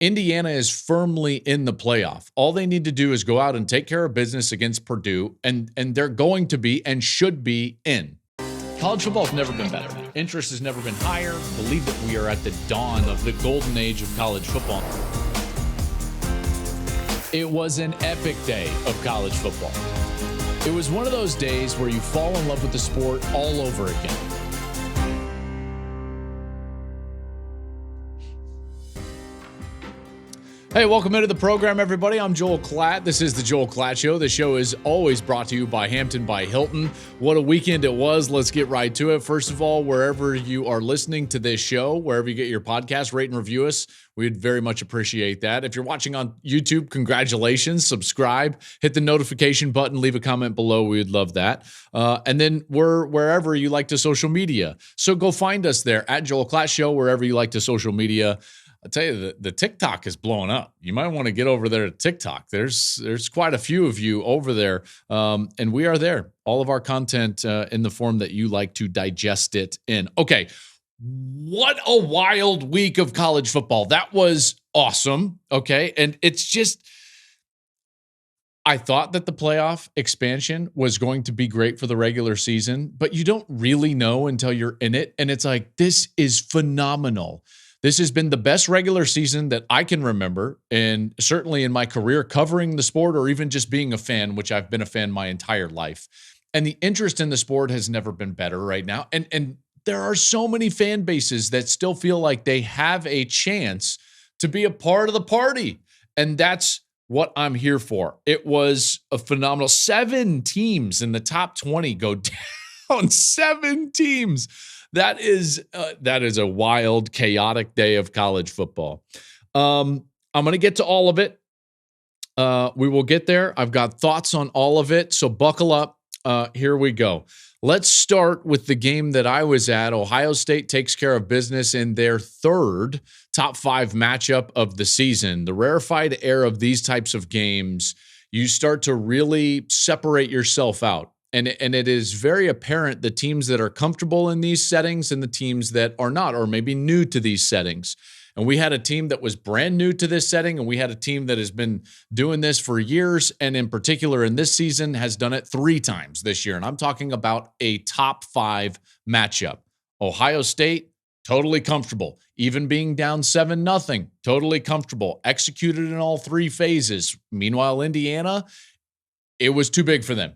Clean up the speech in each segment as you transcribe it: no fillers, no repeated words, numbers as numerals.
Indiana is firmly in the playoff. All they need to do is go out and take care of business against Purdue, and they're going to be and should be in. College football has never been better. Interest has never been higher. Believe that we are at the dawn of the golden age of college football. It was an epic day of college football. It was one of those days where you fall in love with the sport all over again. Hey, welcome into the program, everybody. I'm Joel Klatt. This is the Joel Klatt Show. The show is always brought to you by Hampton by Hilton. What a weekend it was. Let's get right to it. First of all, wherever you are listening to this show, wherever you get your podcast, rate and review us. We'd very much appreciate that. If you're watching on YouTube, congratulations. Subscribe, hit the notification button, leave a comment below. We would love that. And then we're wherever you like to social media. So go find us there at Joel Klatt Show, wherever you like to social media. I'll tell you, the TikTok is blowing up. You might want to get over there to TikTok. There's quite a few of you over there, and we are there. All of our content in the form that you like to digest it in. Okay, what a wild week of college football. That was awesome, okay? And it's just, I thought that the playoff expansion was going to be great for the regular season, but you don't really know until you're in it, and it's like, this is phenomenal. This has been the best regular season that I can remember, and certainly in my career covering the sport or even just being a fan, which I've been a fan my entire life. And the interest in the sport has never been better right now. And there are so many fan bases that still feel like they have a chance to be a part of the party. And that's what I'm here for. It was a phenomenal 7 teams in the top 20 go down. 7 teams. That is a wild, chaotic day of college football. I'm going to get to all of it. We will get there. I've got thoughts on all of it, so buckle up. Here we go. Let's start with the game that I was at. Ohio State takes care of business in their third top 5 matchup of the season. The rarefied air of these types of games, you start to really separate yourself out. And it is very apparent the teams that are comfortable in these settings and the teams that are not, or maybe new to these settings. And we had a team that was brand new to this setting, and we had a team that has been doing this for years, and in particular in this season has done it 3 times this year. And I'm talking about a top 5 matchup. Ohio State, totally comfortable. Even being down 7-0, totally comfortable. Executed in all 3 phases. Meanwhile, Indiana, it was too big for them.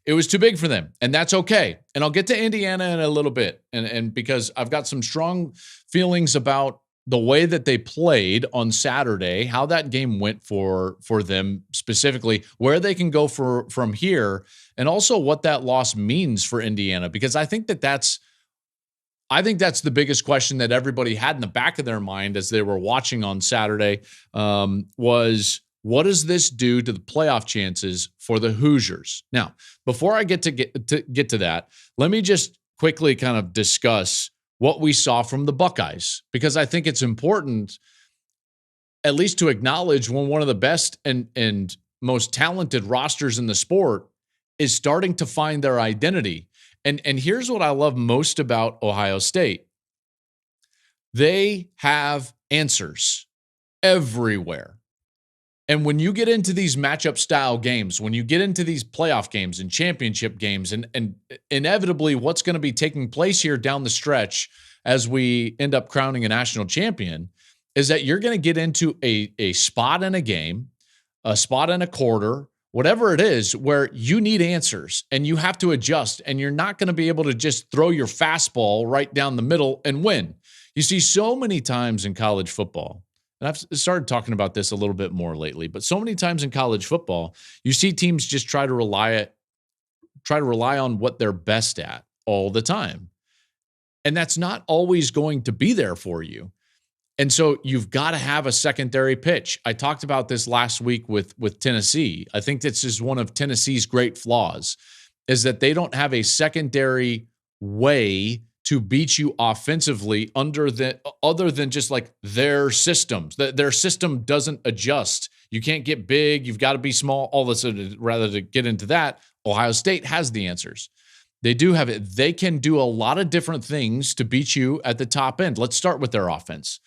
It was too big for them, and that's okay. And I'll get to Indiana in a little bit, and because I've got some strong feelings about the way that they played on Saturday, how that game went for them specifically, where they can go from here, and also what that loss means for Indiana, because I think that's the biggest question that everybody had in the back of their mind as they were watching on Saturday was, what does this do to the playoff chances for the Hoosiers? Now, before I get to that, let me just quickly kind of discuss what we saw from the Buckeyes, because I think it's important at least to acknowledge when one of the best and most talented rosters in the sport is starting to find their identity. And here's what I love most about Ohio State. They have answers everywhere. And when you get into these matchup style games, when you get into these playoff games and championship games, and inevitably what's going to be taking place here down the stretch as we end up crowning a national champion, is that you're going to get into a spot in a game, a spot in a quarter, whatever it is, where you need answers and you have to adjust, and you're not going to be able to just throw your fastball right down the middle and win. You see so many times in college football, and I've started talking about this a little bit more lately, but so many times in college football, you see teams just try to rely on what they're best at all the time. And that's not always going to be there for you. And so you've got to have a secondary pitch. I talked about this last week with Tennessee. I think this is one of Tennessee's great flaws, is that they don't have a secondary way to beat you offensively other than just like their systems. Their system doesn't adjust. You can't get big. You've got to be small. All this, rather to get into that, Ohio State has the answers. They do have it. They can do a lot of different things to beat you at the top end. Let's start with their offense.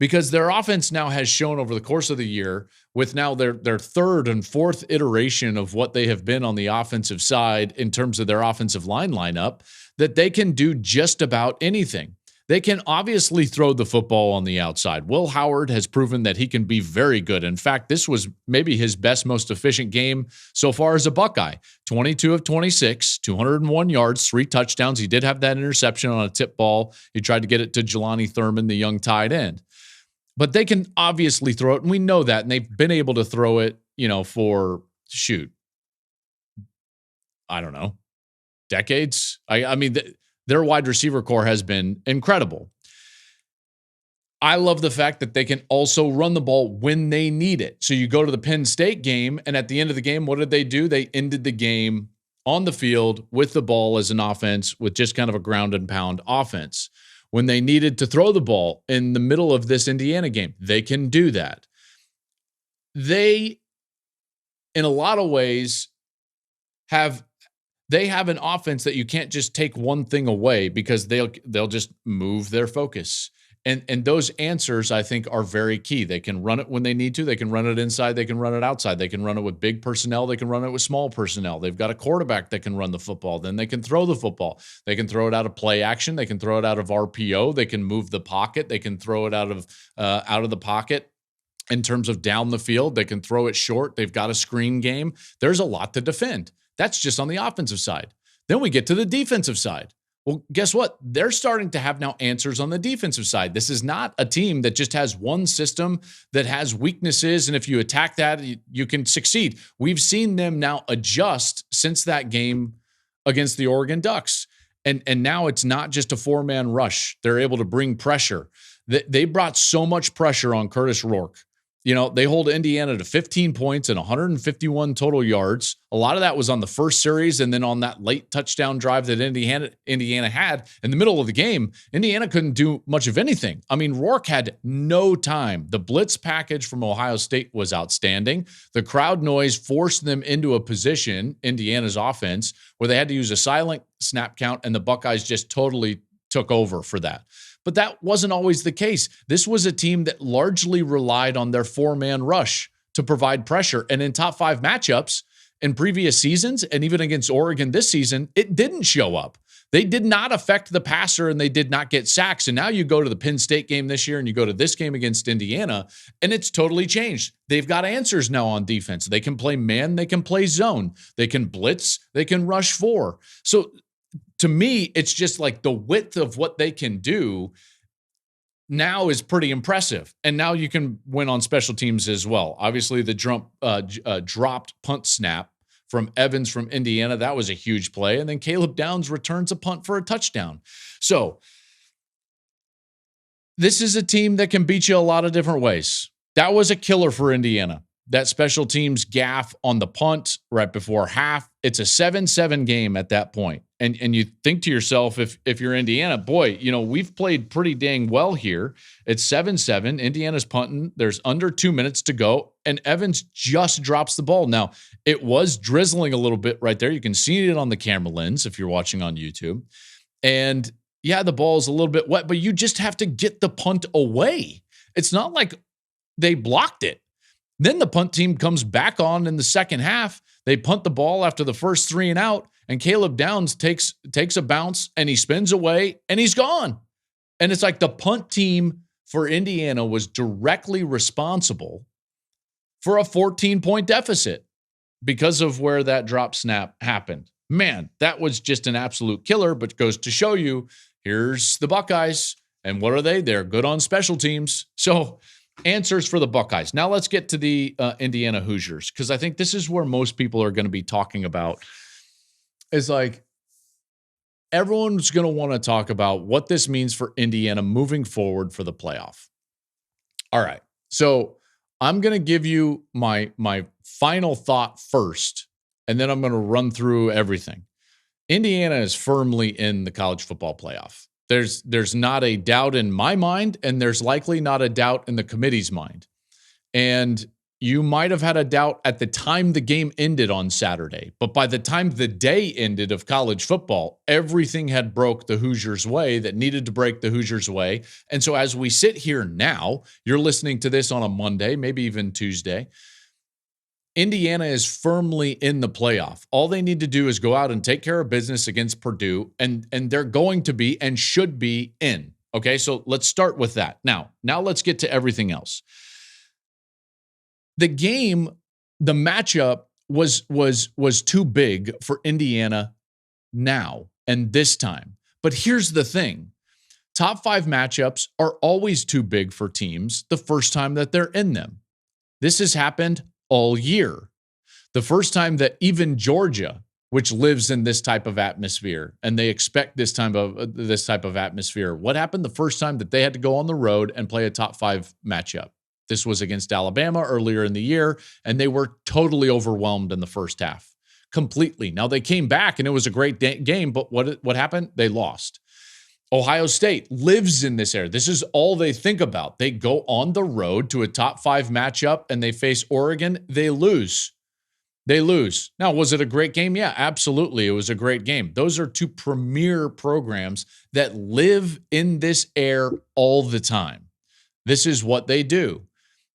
because their offense now has shown over the course of the year, with now their third and fourth iteration of what they have been on the offensive side in terms of their offensive line lineup, that they can do just about anything. They can obviously throw the football on the outside. Will Howard has proven that he can be very good. In fact, this was maybe his best, most efficient game so far as a Buckeye. 22 of 26, 201 yards, 3 touchdowns. He did have that interception on a tip ball. He tried to get it to Jelani Thurman, the young tight end. But they can obviously throw it, and we know that, and they've been able to throw it, for, I don't know, decades. I mean, their wide receiver core has been incredible. I love the fact that they can also run the ball when they need it. So you go to the Penn State game, and at the end of the game, what did they do? They ended the game on the field with the ball as an offense, with just kind of a ground and pound offense. When they needed to throw the ball in the middle of this Indiana game, they can do that. They, in a lot of ways, have an offense that you can't just take one thing away, because they'll just move their focus. And those answers, I think, are very key. They can run it when they need to. They can run it inside. They can run it outside. They can run it with big personnel. They can run it with small personnel. They've got a quarterback that can run the football. Then they can throw the football. They can throw it out of play action. They can throw it out of RPO. They can move the pocket. They can throw it out of the pocket in terms of down the field. They can throw it short. They've got a screen game. There's a lot to defend. That's just on the offensive side. Then we get to the defensive side. Well, guess what? They're starting to have now answers on the defensive side. This is not a team that just has one system that has weaknesses, and if you attack that, you can succeed. We've seen them now adjust since that game against the Oregon Ducks. And now it's not just a 4-man rush. They're able to bring pressure. They brought so much pressure on Curtis Rourke. They hold Indiana to 15 points and 151 total yards. A lot of that was on the first series, and then on that late touchdown drive that Indiana had in the middle of the game, Indiana couldn't do much of anything. I mean, Rourke had no time. The blitz package from Ohio State was outstanding. The crowd noise forced them into a position, Indiana's offense, where they had to use a silent snap count, and the Buckeyes just totally took over for that. But that wasn't always the case. This was a team that largely relied on their 4-man rush to provide pressure. And in top 5 matchups in previous seasons, and even against Oregon this season, it didn't show up. They did not affect the passer, and they did not get sacks. And now you go to the Penn State game this year, and you go to this game against Indiana, and it's totally changed. They've got answers now on defense. They can play man, they can play zone, they can blitz, they can rush 4. So to me, it's just like the width of what they can do now is pretty impressive. And now you can win on special teams as well. Obviously, the dropped punt snap from Evans from Indiana, that was a huge play. And then Caleb Downs returns a punt for a touchdown. So this is a team that can beat you a lot of different ways. That was a killer for Indiana. That special teams gaff on the punt right before half. It's a 7-7 game at that point. And you think to yourself, if you're Indiana, boy, we've played pretty dang well here. It's 7-7. Indiana's punting. There's under 2 minutes to go. And Evans just drops the ball. Now, it was drizzling a little bit right there. You can see it on the camera lens if you're watching on YouTube. And yeah, the ball is a little bit wet, but you just have to get the punt away. It's not like they blocked it. Then the punt team comes back on in the second half. They punt the ball after the first 3 and out, and Caleb Downs takes a bounce, and he spins away, and he's gone. And it's like the punt team for Indiana was directly responsible for a 14-point deficit because of where that drop snap happened. Man, that was just an absolute killer, but goes to show you, here's the Buckeyes, and what are they? They're good on special teams. So answers for the Buckeyes. Now let's get to the Indiana Hoosiers, because I think this is where most people are going to be talking about. Is like everyone's going to want to talk about what this means for Indiana moving forward for the playoff. All right. So I'm going to give you my final thought first, and then I'm going to run through everything. Indiana is firmly in the college football playoff. There's not a doubt in my mind, and there's likely not a doubt in the committee's mind. And, you might have had a doubt at the time the game ended on Saturday, but by the time the day ended of college football, everything had broke the Hoosiers' way that needed to break the Hoosiers' way. And so as we sit here now, you're listening to this on a Monday, maybe even Tuesday, Indiana is firmly in the playoff. All they need to do is go out and take care of business against Purdue, and they're going to be and should be in. Okay, so let's start with that. Now let's get to everything else. The game, the matchup was too big for Indiana now and this time. But here's the thing. Top 5 matchups are always too big for teams the first time that they're in them. This has happened all year. The first time that even Georgia, which lives in this type of atmosphere, and they expect this type of atmosphere, what happened the first time that they had to go on the road and play a top 5 matchup? This was against Alabama earlier in the year, and they were totally overwhelmed in the first half, completely. Now, they came back, and it was a great game, but what happened? They lost. Ohio State lives in this era. This is all they think about. They go on the road to a top 5 matchup, and they face Oregon. They lose. Now, was it a great game? Yeah, absolutely. It was a great game. Those are 2 premier programs that live in this air all the time. This is what they do.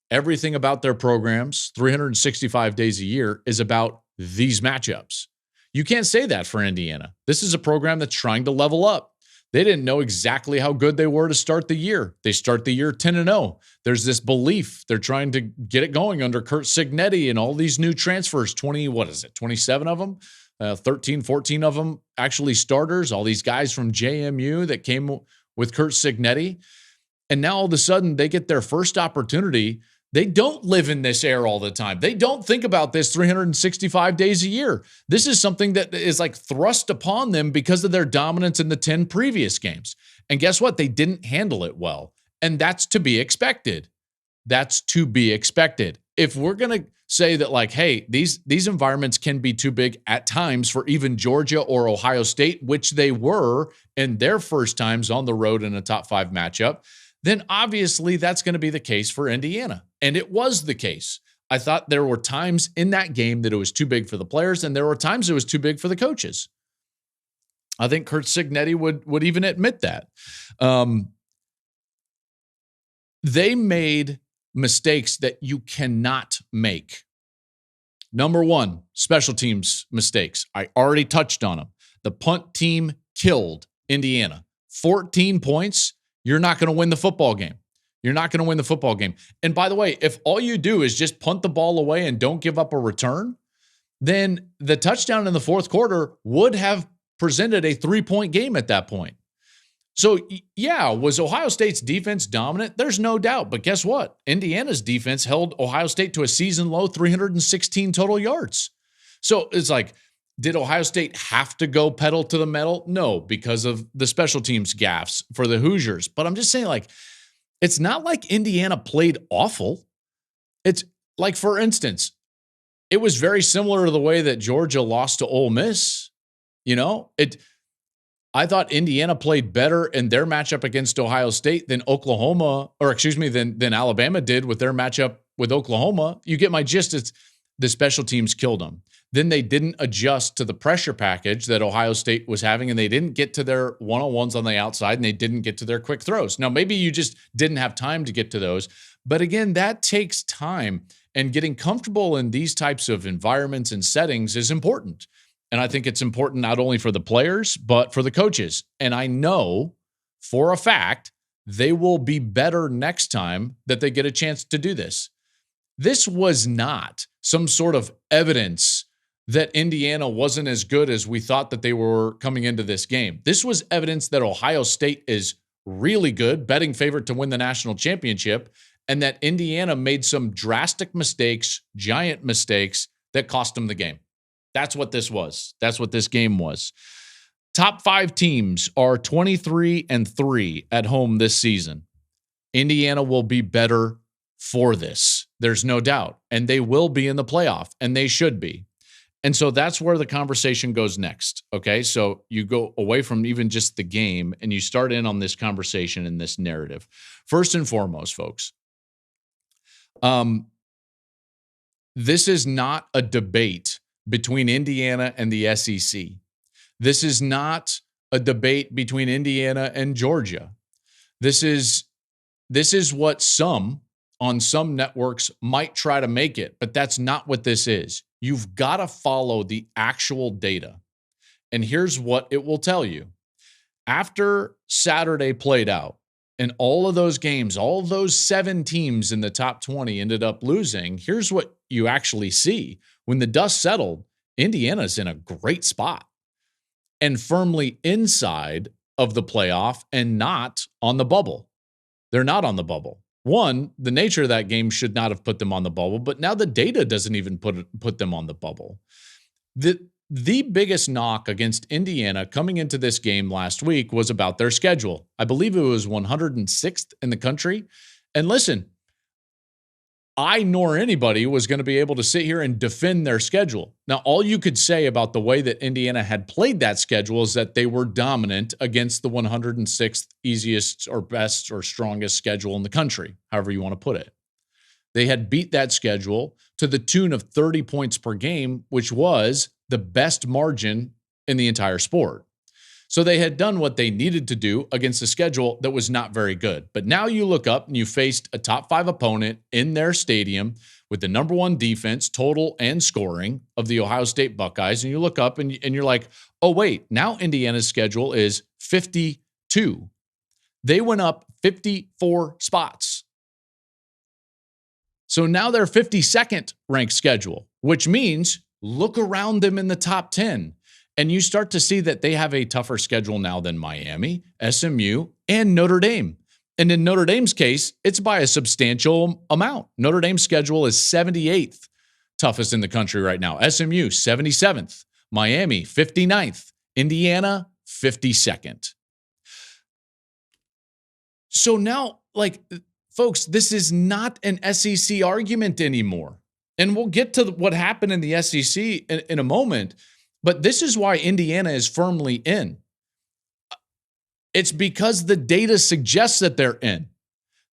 Everything about their programs, 365 days a year, is about these matchups. You can't say that for Indiana. This is a program that's trying to level up. They didn't know exactly how good they were to start the year. They start the year 10-0. There's this belief they're trying to get it going under Curt Cignetti and all these new transfers, 27 of them, 13, 14 of them actually starters, all these guys from JMU that came with Curt Cignetti. And now all of a sudden they get their first opportunity. They don't live in this air all the time. They don't think about this 365 days a year. This is something that is like thrust upon them because of their dominance in the 10 previous games. And guess what? They didn't handle it well. And that's to be expected. That's to be expected. If we're going to say that like, hey, these environments can be too big at times for even Georgia or Ohio State, which they were in their first times on the road in a top 5 matchup, then obviously that's going to be the case for Indiana. And it was the case. I thought there were times in that game that it was too big for the players, and there were times it was too big for the coaches. I think Curt Cignetti would even admit that. They made mistakes that you cannot make. Number 1, special teams mistakes. I already touched on them. The punt team killed Indiana. 14 points. You're not going to win the football game. And by the way, if all you do is just punt the ball away and don't give up a return, then the touchdown in the fourth quarter would have presented a 3-point game at that point. So, yeah, was Ohio State's defense dominant? There's no doubt. But guess what? Indiana's defense held Ohio State to a season-low 316 total yards. So it's like, did Ohio State have to go pedal to the metal? No, because of the special teams gaffes for the Hoosiers. But I'm just saying, like, it's not like Indiana played awful. It's like, for instance, it was very similar to the way that Georgia lost to Ole Miss. I thought Indiana played better in their matchup against Ohio State than than Alabama did with their matchup with Oklahoma. You get my gist. It's the special teams killed them. Then they didn't adjust to the pressure package that Ohio State was having, and they didn't get to their one-on-ones on the outside, and they didn't get to their quick throws. Now, maybe you just didn't have time to get to those, but again, that takes time, and getting comfortable in these types of environments and settings is important. And I think it's important not only for the players, but for the coaches. And I know for a fact they will be better next time that they get a chance to do this. This was not some sort of evidence that Indiana wasn't as good as we thought that they were coming into this game. This was evidence that Ohio State is really good, betting favorite to win the national championship, and that Indiana made some drastic mistakes, giant mistakes that cost them the game. That's what this was. That's what this game was. Top 5 teams are 23-3 at home this season. Indiana will be better for this. There's no doubt. And they will be in the playoff, and they should be. And so that's where the conversation goes next. Okay. So you go away from even just the game and you start in on this conversation and this narrative. First and foremost, folks, This is not a debate between Indiana and the SEC. This is not a debate between Indiana and Georgia. This is what some on some networks might try to make it, but that's not what this is. You've got to follow the actual data. And here's what it will tell you. After Saturday played out and all of those games, all of those 7 teams in the top 20 ended up losing, here's what you actually see. When the dust settled, Indiana's in a great spot and firmly inside of the playoff and not on the bubble. They're not on the bubble. One, the nature of that game should not have put them on the bubble, but now the data doesn't even put them on the bubble. The biggest knock against Indiana coming into this game last week was about their schedule. I believe it was 106th in the country. And listen, I nor anybody was going to be able to sit here and defend their schedule. Now, all you could say about the way that Indiana had played that schedule is that they were dominant against the 106th easiest or best or strongest schedule in the country, however you want to put it. They had beat that schedule to the tune of 30 points per game, which was the best margin in the entire sport. So they had done what they needed to do against a schedule that was not very good. But now you look up and you faced a top 5 opponent in their stadium with the number 1 defense, total and scoring of the Ohio State Buckeyes. And you look up and you're like, oh, wait, now Indiana's schedule is 52. They went up 54 spots. So now they're 52nd ranked schedule, which means look around them in the top 10. And you start to see that they have a tougher schedule now than Miami, SMU, and Notre Dame. And in Notre Dame's case, it's by a substantial amount. Notre Dame's schedule is 78th toughest in the country right now. SMU, 77th. Miami, 59th. Indiana, 52nd. So now, folks, this is not an SEC argument anymore. And we'll get to what happened in the SEC in a moment. But this is why Indiana is firmly in. It's because the data suggests that they're in.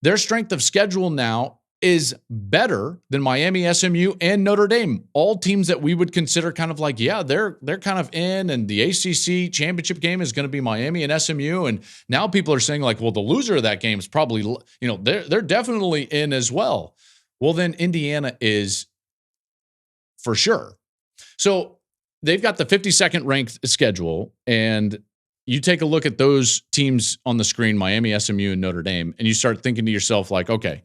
Their strength of schedule now is better than Miami, SMU, and Notre Dame. All teams that we would consider kind of like, yeah, they're kind of in, and the ACC championship game is going to be Miami and SMU. And now people are saying like, well, the loser of that game is probably, they're definitely in as well. Well, then Indiana is for sure. So they've got the 52nd ranked schedule, and you take a look at those teams on the screen, Miami, SMU, and Notre Dame, and you start thinking to yourself like, okay,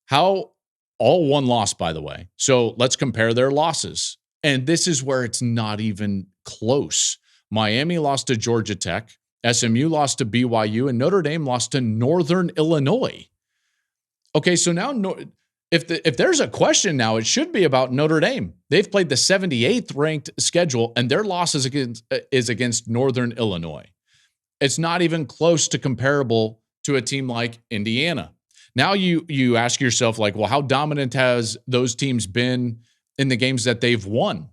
how all one loss, by the way. So let's compare their losses. And this is where it's not even close. Miami lost to Georgia Tech, SMU lost to BYU, and Notre Dame lost to Northern Illinois. Okay, so now if there's a question now, it should be about Notre Dame. They've played the 78th ranked schedule, and their loss is against Northern Illinois. It's not even close to comparable to a team like Indiana. Now you ask yourself, like, well, how dominant has those teams been in the games that they've won?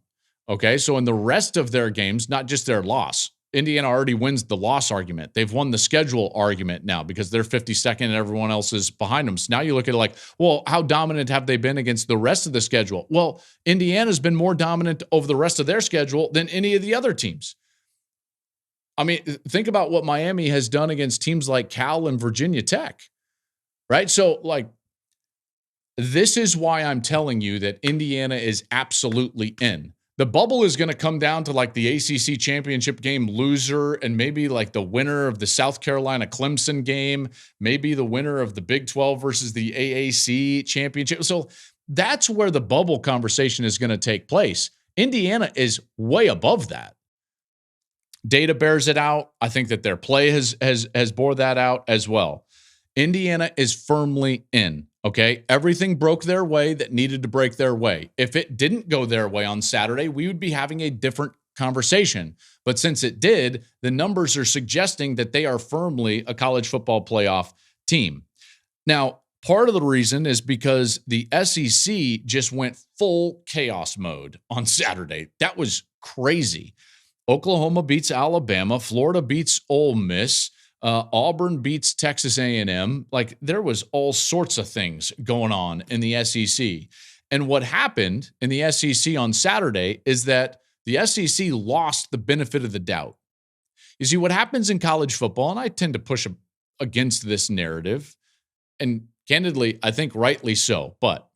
Okay, so in the rest of their games, not just their loss, Indiana already wins the loss argument. They've won the schedule argument now because they're 52nd and everyone else is behind them. So now you look at it like, well, how dominant have they been against the rest of the schedule? Well, Indiana's been more dominant over the rest of their schedule than any of the other teams. I mean, think about what Miami has done against teams like Cal and Virginia Tech, right? So, this is why I'm telling you that Indiana is absolutely in. The bubble is going to come down to the ACC championship game loser and maybe the winner of the South Carolina Clemson game, maybe the winner of the Big 12 versus the AAC championship. So that's where the bubble conversation is going to take place. Indiana is way above that. Data bears it out. I think that their play has bore that out as well. Indiana is firmly in. Okay, everything broke their way that needed to break their way. If it didn't go their way on Saturday, we would be having a different conversation. But since it did, the numbers are suggesting that they are firmly a college football playoff team. Now, part of the reason is because the SEC just went full chaos mode on Saturday. That was crazy. Oklahoma beats Alabama. Florida beats Ole Miss. Auburn beats Texas A&M. There was all sorts of things going on in the SEC. And what happened in the SEC on Saturday is that the SEC lost the benefit of the doubt. You see, what happens in college football, and I tend to push against this narrative, and candidly, I think rightly so, but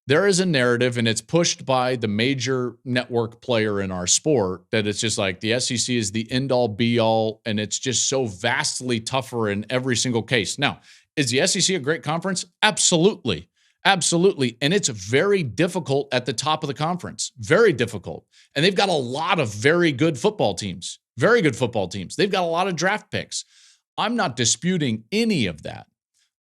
there is a narrative, and it's pushed by the major network player in our sport, that it's just like the SEC is the end-all, be-all, and it's just so vastly tougher in every single case. Now, is the SEC a great conference? Absolutely. Absolutely. And it's very difficult at the top of the conference. Very difficult. And they've got a lot of very good football teams. Very good football teams. They've got a lot of draft picks. I'm not disputing any of that.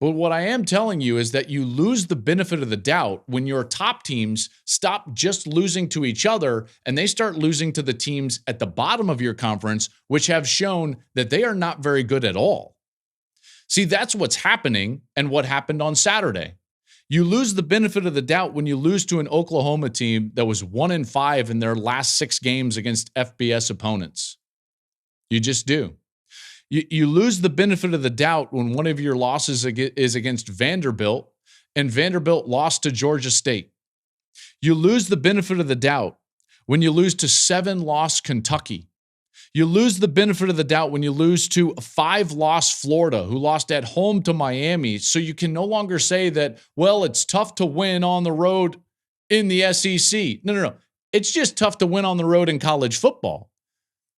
But what I am telling you is that you lose the benefit of the doubt when your top teams stop just losing to each other and they start losing to the teams at the bottom of your conference, which have shown that they are not very good at all. See, that's what's happening and what happened on Saturday. You lose the benefit of the doubt when you lose to an Oklahoma team that was 1-5 in their last 6 games against FBS opponents. You just do. You lose the benefit of the doubt when one of your losses is against Vanderbilt, and Vanderbilt lost to Georgia State. You lose the benefit of the doubt when you lose to 7-loss Kentucky. You lose the benefit of the doubt when you lose to a 5-loss Florida, who lost at home to Miami. So you can no longer say that, well, it's tough to win on the road in the SEC. No. It's just tough to win on the road in college football.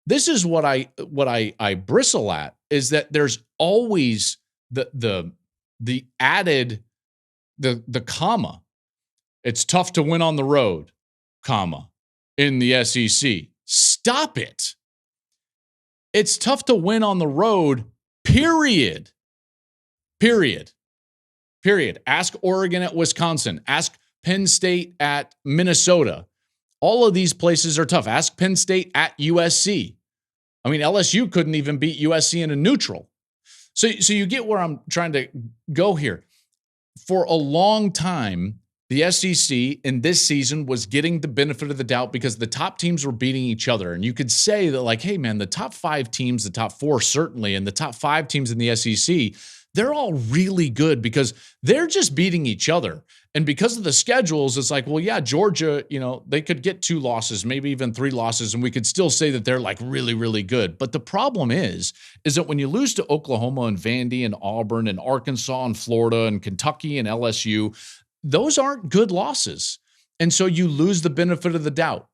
This is what I bristle at, is that there's always the added the comma. It's tough to win on the road, comma, in the SEC. Stop it. It's tough to win on the road, period. Period. Ask Oregon at Wisconsin. Ask Penn State at Minnesota. All of these places are tough. Ask Penn State at USC. I mean, LSU couldn't even beat USC in a neutral. So you get where I'm trying to go here. For a long time, the SEC in this season was getting the benefit of the doubt because the top teams were beating each other. And you could say that, like, hey, man, the top 5 teams, the top 4 certainly, and the top 5 teams in the SEC, they're all really good because they're just beating each other. And because of the schedules, it's like, well, yeah, Georgia, they could get 2 losses, maybe even 3 losses, and we could still say that they're like really, really good. But the problem is that when you lose to Oklahoma and Vandy and Auburn and Arkansas and Florida and Kentucky and LSU, those aren't good losses. And so you lose the benefit of the doubt.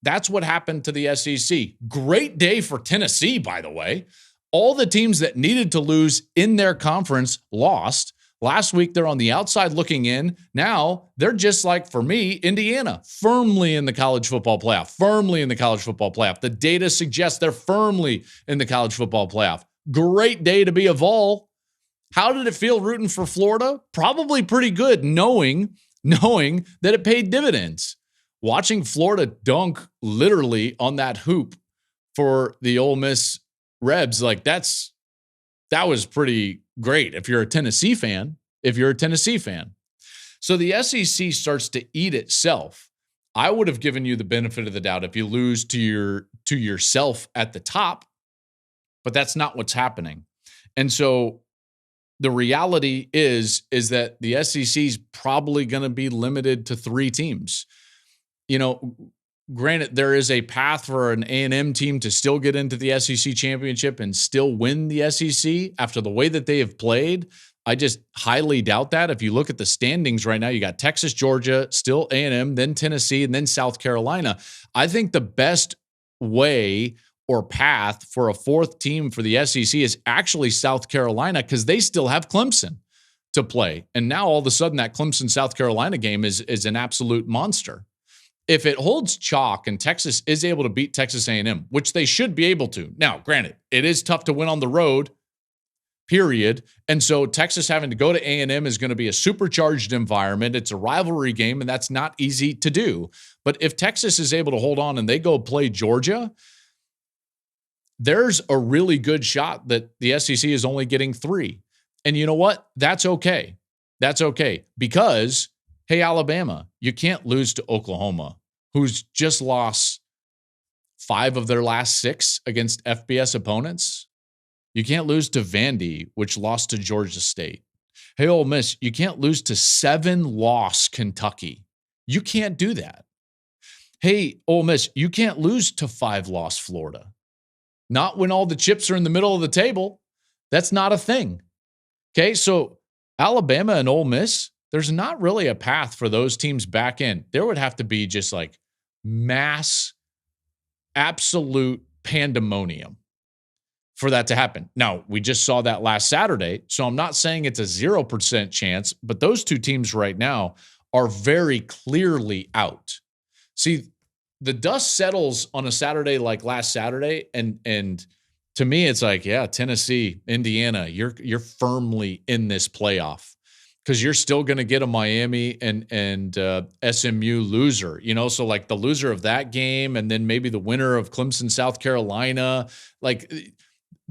That's what happened to the SEC. Great day for Tennessee, by the way. All the teams that needed to lose in their conference lost. Last week, they're on the outside looking in. Now, they're just like, for me, Indiana, firmly in the college football playoff. Firmly in the college football playoff. The data suggests they're firmly in the college football playoff. Great day to be a Vol. How did it feel rooting for Florida? Probably pretty good, knowing that it paid dividends. Watching Florida dunk literally on that hoop for the Ole Miss Rebs, like that was pretty great if you're a Tennessee fan. So the SEC starts to eat itself. I would have given you the benefit of the doubt if you lose to yourself at the top, but that's not what's happening. And so the reality is that the SEC is probably going to be limited to 3 teams. Granted, there is a path for an A&M team to still get into the SEC championship and still win the SEC after the way that they have played. I just highly doubt that. If you look at the standings right now, you got Texas, Georgia, still A&M, then Tennessee, and then South Carolina. I think the best way or path for a 4th team for the SEC is actually South Carolina, because they still have Clemson to play. And now all of a sudden that Clemson-South Carolina game is an absolute monster. If it holds chalk and Texas is able to beat Texas A&M, which they should be able to. Now, granted, it is tough to win on the road, period. And so Texas having to go to A&M is going to be a supercharged environment. It's a rivalry game, and that's not easy to do. But if Texas is able to hold on and they go play Georgia, there's a really good shot that the SEC is only getting 3. And you know what? That's okay. That's okay. Because, hey, Alabama, you can't lose to Oklahoma, who's just lost 5 of their last 6 against FBS opponents. You can't lose to Vandy, which lost to Georgia State. Hey, Ole Miss, you can't lose to 7-loss Kentucky. You can't do that. Hey, Ole Miss, you can't lose to 5-loss Florida. Not when all the chips are in the middle of the table. That's not a thing. Okay, so Alabama and Ole Miss, there's not really a path for those teams back in. There would have to be just like mass, absolute pandemonium for that to happen. Now, we just saw that last Saturday, so I'm not saying it's a 0% chance, but those two teams right now are very clearly out. See, the dust settles on a Saturday like last Saturday, and to me, it's like, yeah, Tennessee, Indiana, you're firmly in this playoff because you're still going to get a Miami and SMU loser, so like the loser of that game, and then maybe the winner of Clemson, South Carolina, like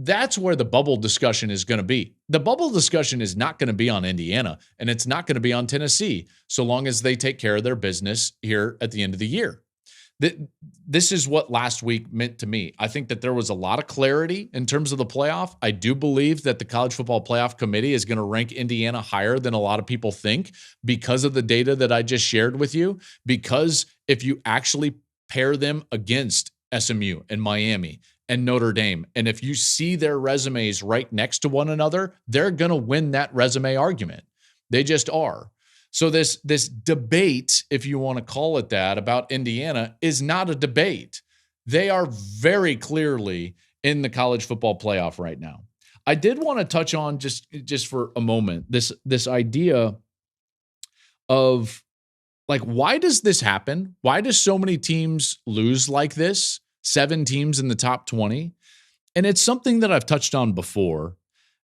that's where the bubble discussion is going to be. The bubble discussion is not going to be on Indiana, and it's not going to be on Tennessee, so long as they take care of their business here at the end of the year. This is what last week meant to me. I think that there was a lot of clarity in terms of the playoff. I do believe that the College Football Playoff Committee is going to rank Indiana higher than a lot of people think because of the data that I just shared with you. Because if you actually pair them against SMU and Miami and Notre Dame, and if you see their resumes right next to one another, they're going to win that resume argument. They just are. So this debate, if you want to call it that, about Indiana is not a debate. They are very clearly in the college football playoff right now. I did want to touch on just for a moment this idea of like, why does this happen? Why do so many teams lose like this? 7 teams in the top 20. And it's something that I've touched on before.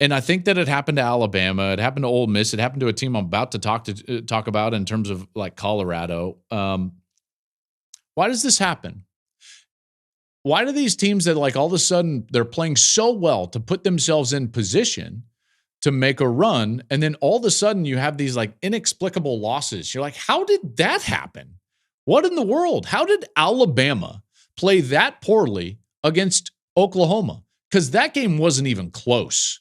And I think that it happened to Alabama. It happened to Ole Miss. It happened to a team I'm about to talk about in terms of like Colorado. Why does this happen? Why do these teams that like all of a sudden they're playing so well to put themselves in position to make a run, and then all of a sudden you have these like inexplicable losses? You're like, how did that happen? What in the world? How did Alabama play that poorly against Oklahoma? Because that game wasn't even close.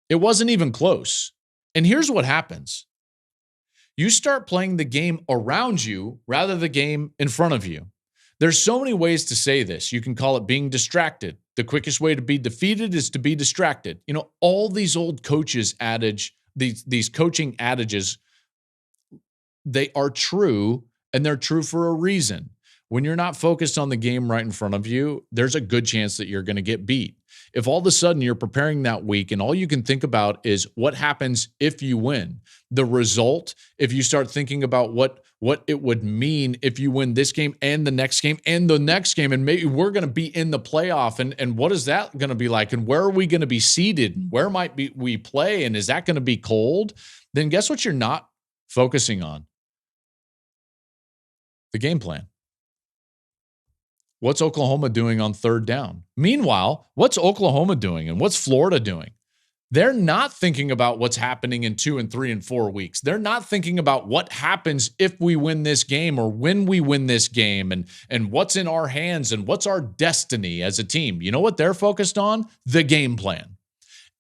It wasn't even close. And here's what happens. You start playing the game around you rather than the game in front of you. There's so many ways to say this. You can call it being distracted. The quickest way to be defeated is to be distracted. All these old coaches adage, these coaching adages, they are true, and they're true for a reason. When you're not focused on the game right in front of you, there's a good chance that you're going to get beat. If all of a sudden you're preparing that week and all you can think about is what happens if you win, the result, if you start thinking about what it would mean if you win this game and the next game and the next game, and maybe we're going to be in the playoff, and what is that going to be like, and where are we going to be seated? Where might we play, and is that going to be cold? Then guess what you're not focusing on? The game plan. What's Oklahoma doing on third down? Meanwhile, what's Oklahoma doing and what's Florida doing? They're not thinking about what's happening in 2 and 3 and 4 weeks. They're not thinking about what happens if we win this game or when we win this game and what's in our hands and what's our destiny as a team. You know what they're focused on? The game plan.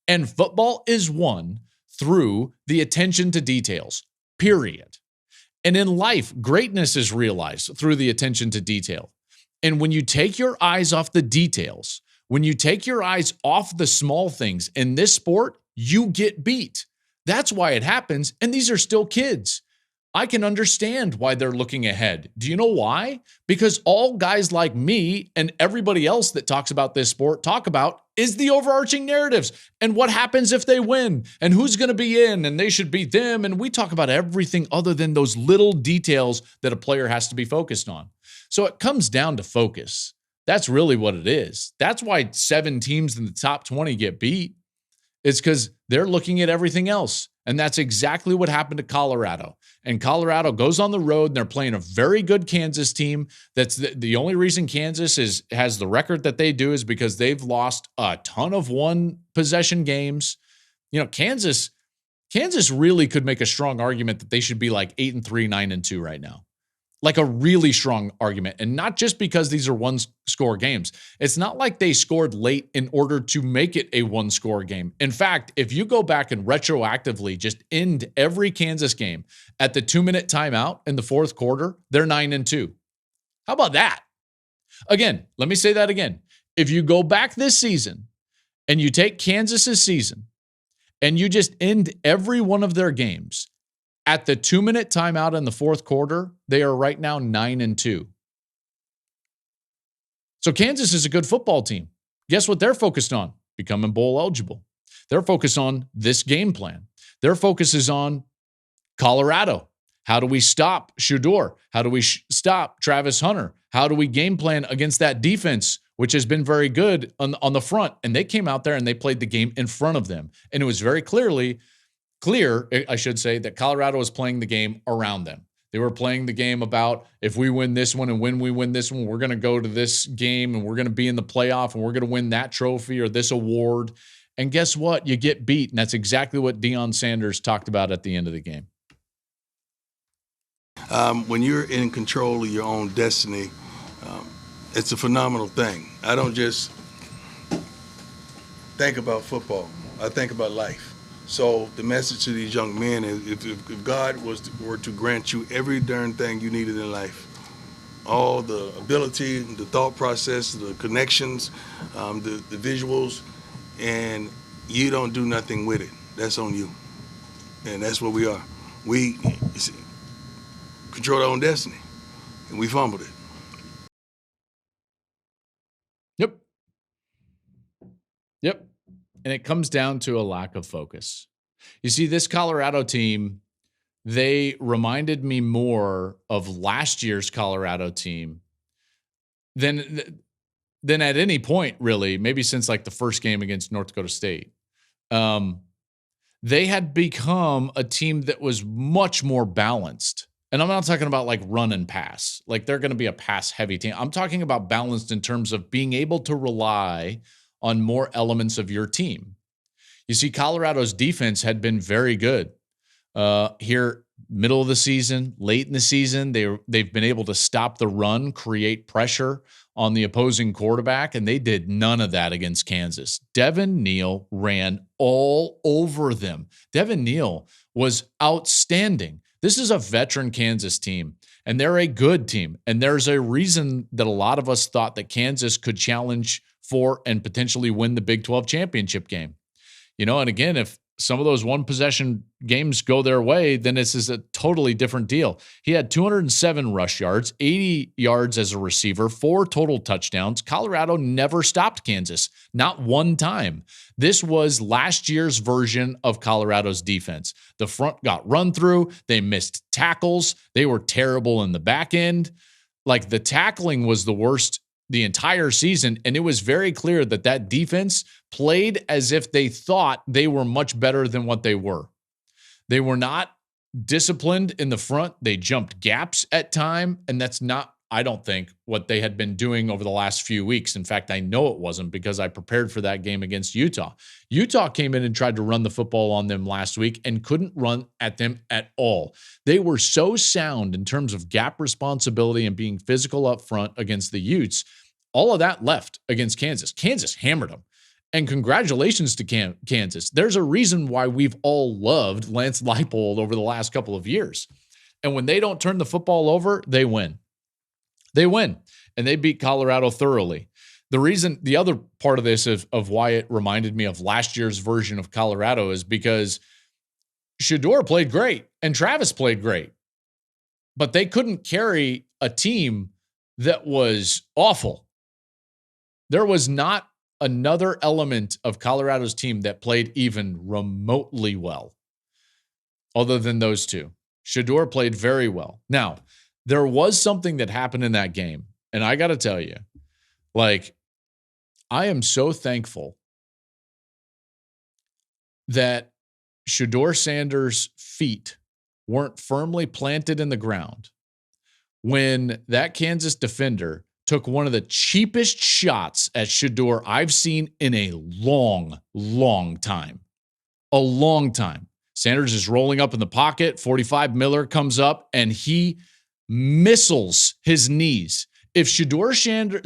And football is won through the attention to details, period. And in life, greatness is realized through the attention to detail. And when you take your eyes off the details, when you take your eyes off the small things in this sport, you get beat. That's why it happens. And these are still kids. I can understand why they're looking ahead. Do you know why? Because all guys like me and everybody else that talks about this sport talk about is the overarching narratives and what happens if they win and who's going to be in and they should beat them. And we talk about everything other than those little details that a player has to be focused on. So it comes down to focus. That's really what it is. That's why 7 teams in the top 20 get beat. It's because they're looking at everything else. And that's exactly what happened to Colorado. And Colorado goes on the road and they're playing a very good Kansas team. That's the only reason Kansas has the record that they do is because they've lost a ton of one possession games. Kansas really could make a strong argument that they should be like 8-3, 9-2 right now. like a really strong argument. And not just because these are one-score games. It's not like they scored late in order to make it a one-score game. In fact, if you go back and retroactively just end every Kansas game at the 2-minute timeout in the fourth quarter, they're 9-2. How about that? Again, let me say that again. If you go back this season and you take Kansas's season and you just end every one of their games at the 2-minute timeout in the fourth quarter, they are right now 9-2. So Kansas is a good football team. Guess what they're focused on? Becoming bowl eligible. They're focused on this game plan. Their focus is on Colorado. How do we stop Shedeur? How do we stop Travis Hunter? How do we game plan against that defense, which has been very good on the front? And they came out there and they played the game in front of them. And it was very clear, I should say, that Colorado was playing the game around them. They were playing the game about, if we win this one and when we win this one, we're going to go to this game and we're going to be in the playoff and we're going to win that trophy or this award. And guess what? You get beat. And that's exactly what Deion Sanders talked about at the end of the game. When you're in control of your own destiny, it's a phenomenal thing. I don't just think about football. I think about life. So the message to these young men is, if God were to grant you every darn thing you needed in life, all the ability, the thought process, the connections, the visuals, and you don't do nothing with it, that's on you. And that's what we are. We control our own destiny, and we fumbled it. Yep. And it comes down to a lack of focus. You see, this Colorado team, they reminded me more of last year's Colorado team than at any point, really, maybe since like the first game against North Dakota State. They had become a team that was much more balanced. And I'm not talking about like run and pass. Like they're going to be a pass-heavy team. I'm talking about balanced in terms of being able to rely on more elements of your team. You see, Colorado's defense had been very good here, middle of the season, late in the season. They've been able to stop the run, create pressure on the opposing quarterback, and they did none of that against Kansas. Devin Neal ran all over them. Devin Neal was outstanding. This is a veteran Kansas team, and they're a good team. And there's a reason that a lot of us thought that Kansas could challenge for and potentially win the Big 12 championship game. You know, and again, if some of those one-possession games go their way, then this is a totally different deal. He had 207 rush yards, 80 yards as a receiver, 4 total touchdowns. Colorado never stopped Kansas, not one time. This was last year's version of Colorado's defense. The front got run through. They missed tackles. They were terrible in the back end. Like the tackling was the worst the entire season, and it was very clear that that defense played as if they thought they were much better than what they were. They were not disciplined in the front. They jumped gaps at time, and that's not, I don't think, what they had been doing over the last few weeks. In fact, I know it wasn't because I prepared for that game against Utah. Utah came in and tried to run the football on them last week and couldn't run at them at all. They were so sound in terms of gap responsibility and being physical up front against the Utes. All of that left against Kansas. Kansas hammered them. And congratulations to Kansas. There's a reason why we've all loved Lance Leipold over the last couple of years. And when they don't turn the football over, they win. They win. And they beat Colorado thoroughly. The other part of this of why it reminded me of last year's version of Colorado is because Shedeur played great and Travis played great. But they couldn't carry a team that was awful. There was not another element of Colorado's team that played even remotely well, other than those two. Shedeur played very well. Now, there was something that happened in that game, and I got to tell you, like, I am so thankful that Shedeur Sanders' feet weren't firmly planted in the ground when that Kansas defender took one of the cheapest shots at Shedeur I've seen in a long, long time. A long time. Sanders is rolling up in the pocket. 45 Miller comes up, and he missiles his knees. If Shedeur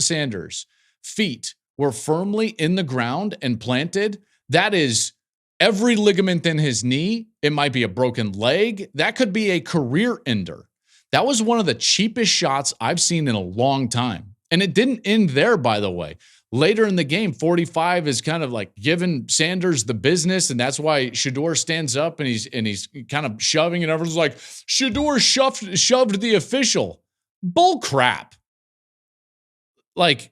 Sanders' feet were firmly in the ground and planted, that is every ligament in his knee. It might be a broken leg. That could be a career ender. That was one of the cheapest shots I've seen in a long time. And it didn't end there, by the way. Later in the game, 45 is kind of like giving Sanders the business, and that's why Shedeur stands up and he's kind of shoving, and everyone's like, Shedeur shoved the official. Bull crap. Like,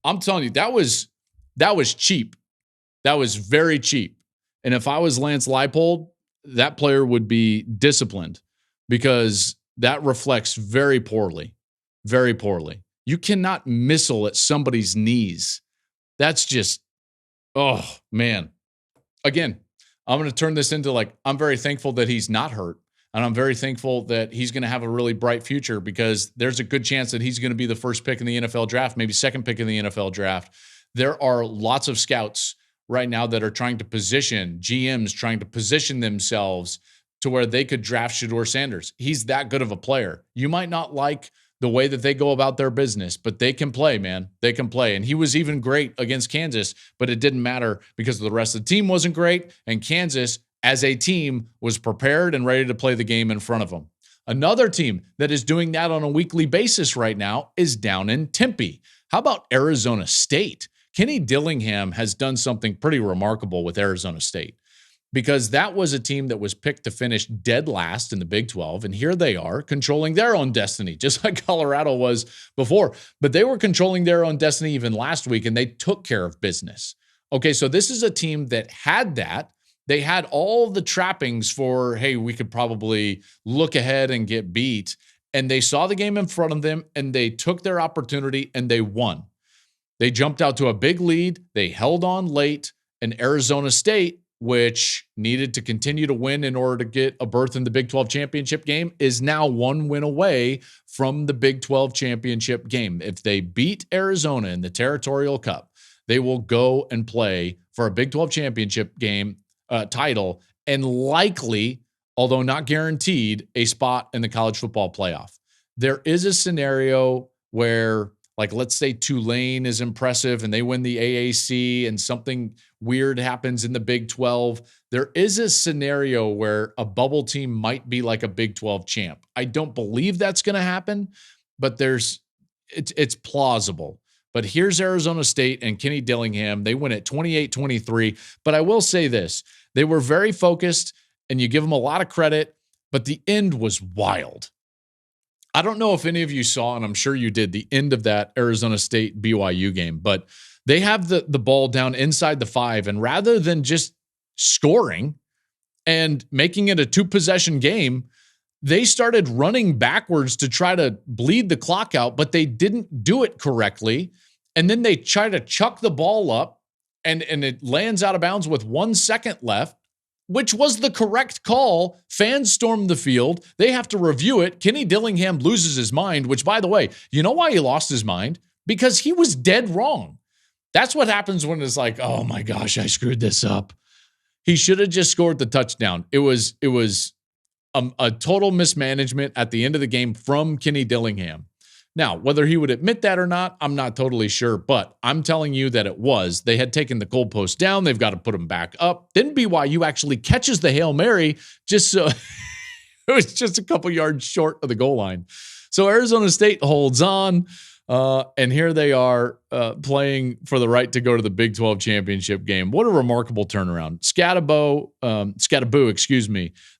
I'm telling you, that was cheap. That was very cheap. And if I was Lance Leipold, that player would be disciplined because that reflects very poorly. Very poorly. You cannot missile at somebody's knees. That's just, oh, man. Again, I'm going to turn this into like, I'm very thankful that he's not hurt. And I'm very thankful that he's going to have a really bright future because there's a good chance that he's going to be the first pick in the NFL draft, maybe second pick in the NFL draft. There are lots of scouts right now that are trying to position, GMs trying to position themselves to where they could draft Shedeur Sanders. He's that good of a player. You might not like the way that they go about their business, but they can play, man. They can play. And he was even great against Kansas, but it didn't matter because the rest of the team wasn't great. And Kansas, as a team, was prepared and ready to play the game in front of them. Another team that is doing that on a weekly basis right now is down in Tempe. How about Arizona State? Kenny Dillingham has done something pretty remarkable with Arizona State because that was a team that was picked to finish dead last in the Big 12. And here they are controlling their own destiny, just like Colorado was before. But they were controlling their own destiny even last week, and they took care of business. Okay, so this is a team that had that. They had all the trappings for, hey, we could probably look ahead and get beat. And they saw the game in front of them, and they took their opportunity, and they won. They jumped out to a big lead. They held on late, and Arizona State, which needed to continue to win in order to get a berth in the Big 12 championship game, is now one win away from the Big 12 championship game. If they beat Arizona in the Territorial Cup, they will go and play for a Big 12 championship game title and likely, although not guaranteed, a spot in the college football playoff. There is a scenario where, like, let's say Tulane is impressive and they win the AAC and something weird happens in the Big 12. There is a scenario where a bubble team might be like a Big 12 champ. I don't believe that's going to happen, but it's plausible. But here's Arizona State and Kenny Dillingham. They win at 28-23. But I will say this. They were very focused, and you give them a lot of credit, but the end was wild. I don't know if any of you saw, and I'm sure you did, the end of that Arizona State BYU game, but they have the ball down inside the 5, and rather than just scoring and making it a 2-possession game, they started running backwards to try to bleed the clock out, but they didn't do it correctly. And then they try to chuck the ball up, and it lands out of bounds with 1 second left, which was the correct call. Fans stormed the field. They have to review it. Kenny Dillingham loses his mind, which, by the way, you know why he lost his mind? Because he was dead wrong. That's what happens when it's like, oh my gosh, I screwed this up. He should have just scored the touchdown. It was a total mismanagement at the end of the game from Kenny Dillingham. Now, whether he would admit that or not, I'm not totally sure, but I'm telling you that it was. They had taken the goalpost down. They've got to put them back up. Then BYU actually catches the Hail Mary just so it was just a couple yards short of the goal line. So Arizona State holds on, and here they are playing for the right to go to the Big 12 championship game. What a remarkable turnaround. Scattaboo,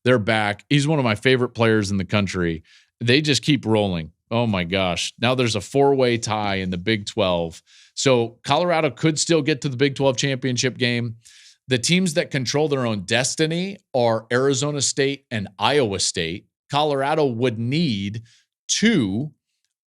they're back. He's one of my favorite players in the country. They just keep rolling. Oh my gosh. Now there's a 4-way tie in the Big 12. So Colorado could still get to the Big 12 championship game. The teams that control their own destiny are Arizona State and Iowa State. Colorado would need 2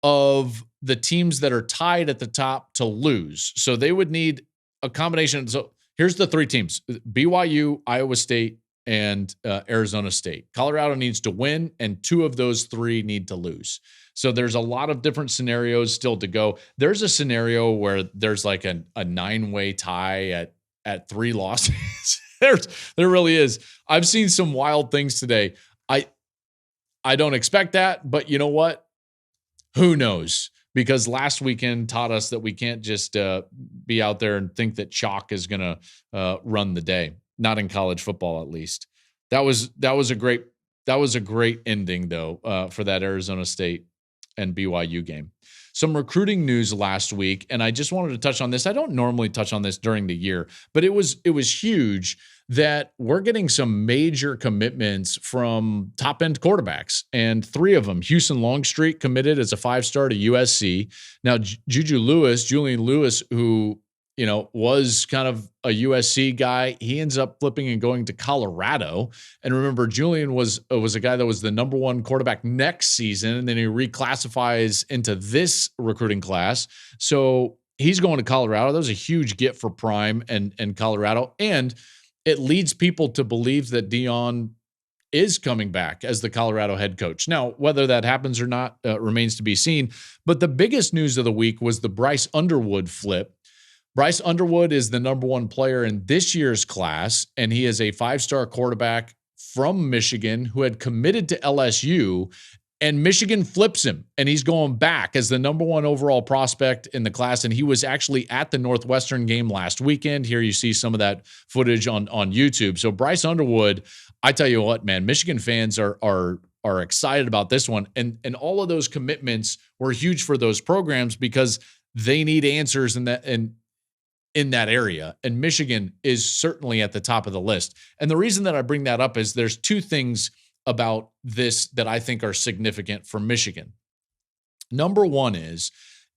of the teams that are tied at the top to lose. So they would need a combination. So here's the 3 teams: BYU, Iowa State, and Arizona State. Colorado needs to win, and 2 of those 3 need to lose. So there's a lot of different scenarios still to go. There's a scenario where there's like a 9-way tie at 3 losses. There really is. I've seen some wild things today. I don't expect that, but you know what? Who knows? Because last weekend taught us that we can't just be out there and think that chalk is going to run the day. Not in college football, at least. That was a great ending though for that Arizona State and BYU game. Some recruiting news last week, and I just wanted to touch on this. I don't normally touch on this during the year, but it was huge that we're getting some major commitments from top-end quarterbacks, and 3 of them. Houston Longstreet committed as a 5-star to USC. Now, Julian Lewis, who was kind of a USC guy, he ends up flipping and going to Colorado. And remember, Julian was a guy that was the number 1 quarterback next season, and then he reclassifies into this recruiting class. So he's going to Colorado. That was a huge get for Prime and Colorado. And it leads people to believe that Deion is coming back as the Colorado head coach. Now, whether that happens or not remains to be seen. But the biggest news of the week was the Bryce Underwood flip. Bryce Underwood is the number 1 player in this year's class, and he is a 5-star quarterback from Michigan who had committed to LSU, and Michigan flips him, and he's going back as the number 1 overall prospect in the class, and he was actually at the Northwestern game last weekend. Here you see some of that footage on YouTube. So Bryce Underwood, I tell you what, man, Michigan fans are excited about this one, and all of those commitments were huge for those programs because they need answers in that area, and Michigan is certainly at the top of the list. And the reason that I bring that up is there's 2 things about this that I think are significant for Michigan. Number 1 is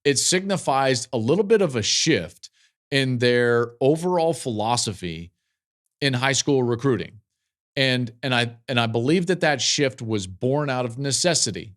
it signifies a little bit of a shift in their overall philosophy in high school recruiting. And I believe that shift was born out of necessity.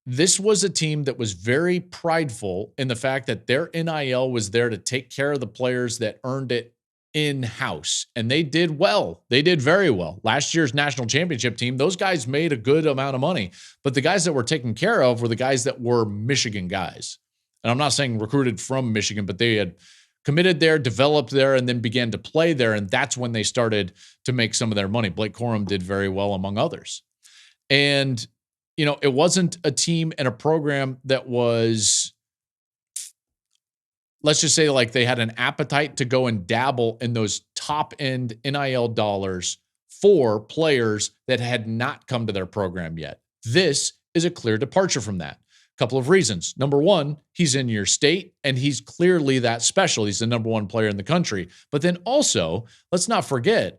This was a team that was very prideful in the fact that their NIL was there to take care of the players that earned it in-house. And they did well. They did very well. Last year's national championship team, those guys made a good amount of money. But the guys that were taken care of were the guys that were Michigan guys. And I'm not saying recruited from Michigan, but they had committed there, developed there, and then began to play there. And that's when they started to make some of their money. Blake Corum did very well among others. And it wasn't a team and a program that was, let's just say, like they had an appetite to go and dabble in those top end NIL dollars for players that had not come to their program yet. This is a clear departure from that. A couple of reasons. Number 1, he's in your state and he's clearly that special. He's the number 1 player in the country. But then also, let's not forget,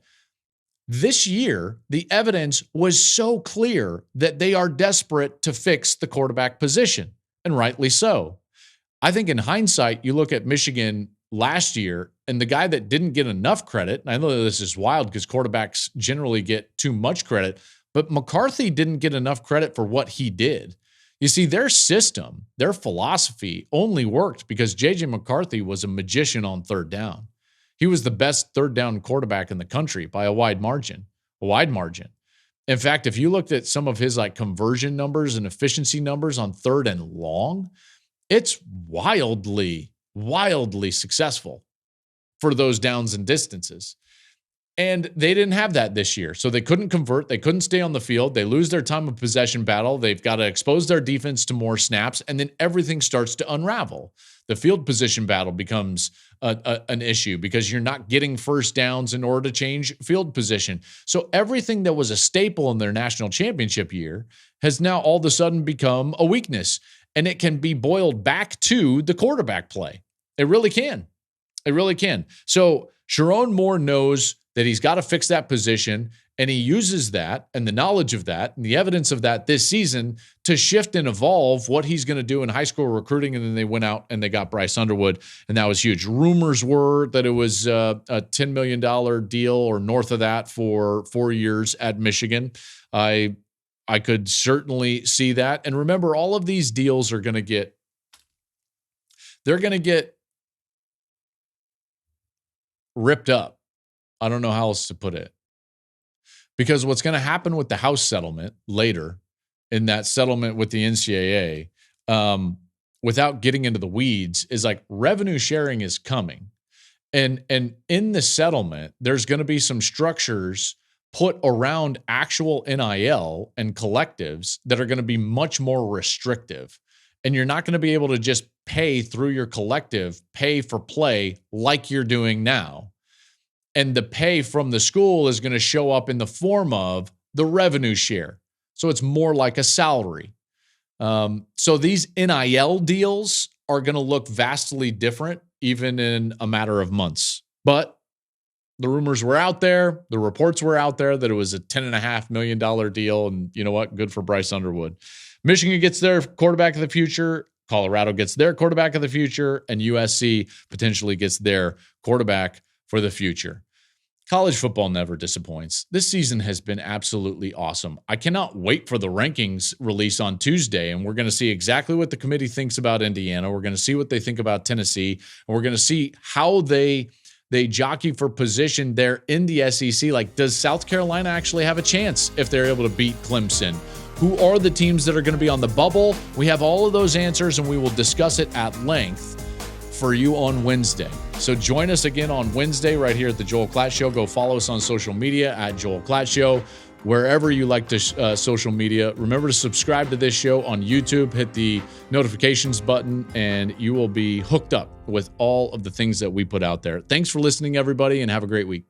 this year, the evidence was so clear that they are desperate to fix the quarterback position, and rightly so. I think in hindsight, you look at Michigan last year, and the guy that didn't get enough credit, and I know this is wild because quarterbacks generally get too much credit, but McCarthy didn't get enough credit for what he did. You see, their system, their philosophy only worked because J.J. McCarthy was a magician on 3rd down. He was the best 3rd down quarterback in the country by a wide margin. In fact, if you looked at some of his conversion numbers and efficiency numbers on 3rd and long, it's wildly successful for those downs and distances. And they didn't have that this year. So they couldn't convert. They couldn't stay on the field. They lose their time of possession battle. They've got to expose their defense to more snaps. And then everything starts to unravel. The field position battle becomes an issue because you're not getting first downs in order to change field position. So everything that was a staple in their national championship year has now all of a sudden become a weakness. And it can be boiled back to the quarterback play. It really can. It really can. So Sharon Moore knows that he's got to fix that position, and he uses that and the knowledge of that and the evidence of that this season to shift and evolve what he's going to do in high school recruiting. And then they went out and they got Bryce Underwood, and that was huge. Rumors were that it was a $10 million deal or north of that for 4 years at Michigan. I could certainly see that. And remember, all of these deals are going to get ripped up. I don't know how else to put it. Because what's going to happen with the House settlement later, in that settlement with the NCAA, without getting into the weeds, is revenue sharing is coming. And in the settlement, there's going to be some structures put around actual NIL and collectives that are going to be much more restrictive. And you're not going to be able to just pay through your collective, pay for play like you're doing now. And the pay from the school is going to show up in the form of the revenue share. So it's more like a salary. So these NIL deals are going to look vastly different, even in a matter of months. But the rumors were out there. The reports were out there that it was a $10.5 million deal. And you know what? Good for Bryce Underwood. Michigan gets their quarterback of the future. Colorado gets their quarterback of the future. And USC potentially gets their quarterback for the future. College football never disappoints. This season has been absolutely awesome. I cannot wait for the rankings release on Tuesday, and we're going to see exactly what the committee thinks about Indiana. We're going to see what they think about Tennessee, and we're going to see how they jockey for position there in the SEC. Like, does South Carolina actually have a chance if they're able to beat Clemson? Who are the teams that are going to be on the bubble? We have all of those answers, and we will discuss it at length for you on Wednesday. So join us again on Wednesday right here at the Joel Klatt Show. Go follow us on social media at Joel Klatt Show, wherever you like to social media. Remember to subscribe to this show on YouTube. Hit the notifications button, and you will be hooked up with all of the things that we put out there. Thanks for listening, everybody, and have a great week.